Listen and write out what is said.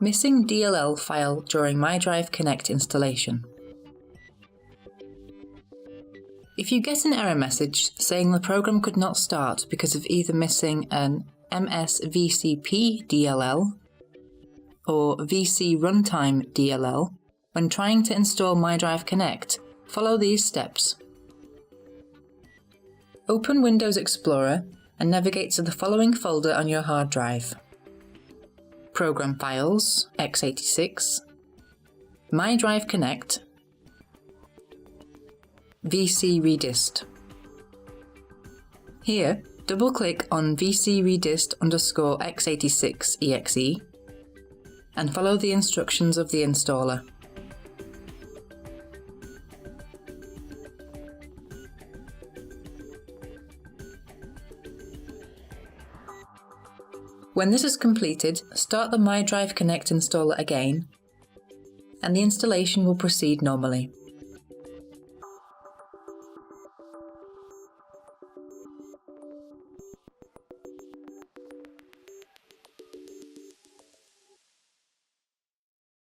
Missing DLL file during MyDrive Connect installation. If you get an error message saying the program could not start because of either missing an MSVCP DLL or VC Runtime DLL, when trying to install MyDrive Connect, follow these steps. Open Windows Explorer and navigate to the following folder on your hard drive: Program Files, x86, MyDrive Connect, VC Redist. Here, double-click on VC Redist _x86exe and follow the instructions of the installer. When this is completed, start the MyDrive Connect installer again, and the installation will proceed normally.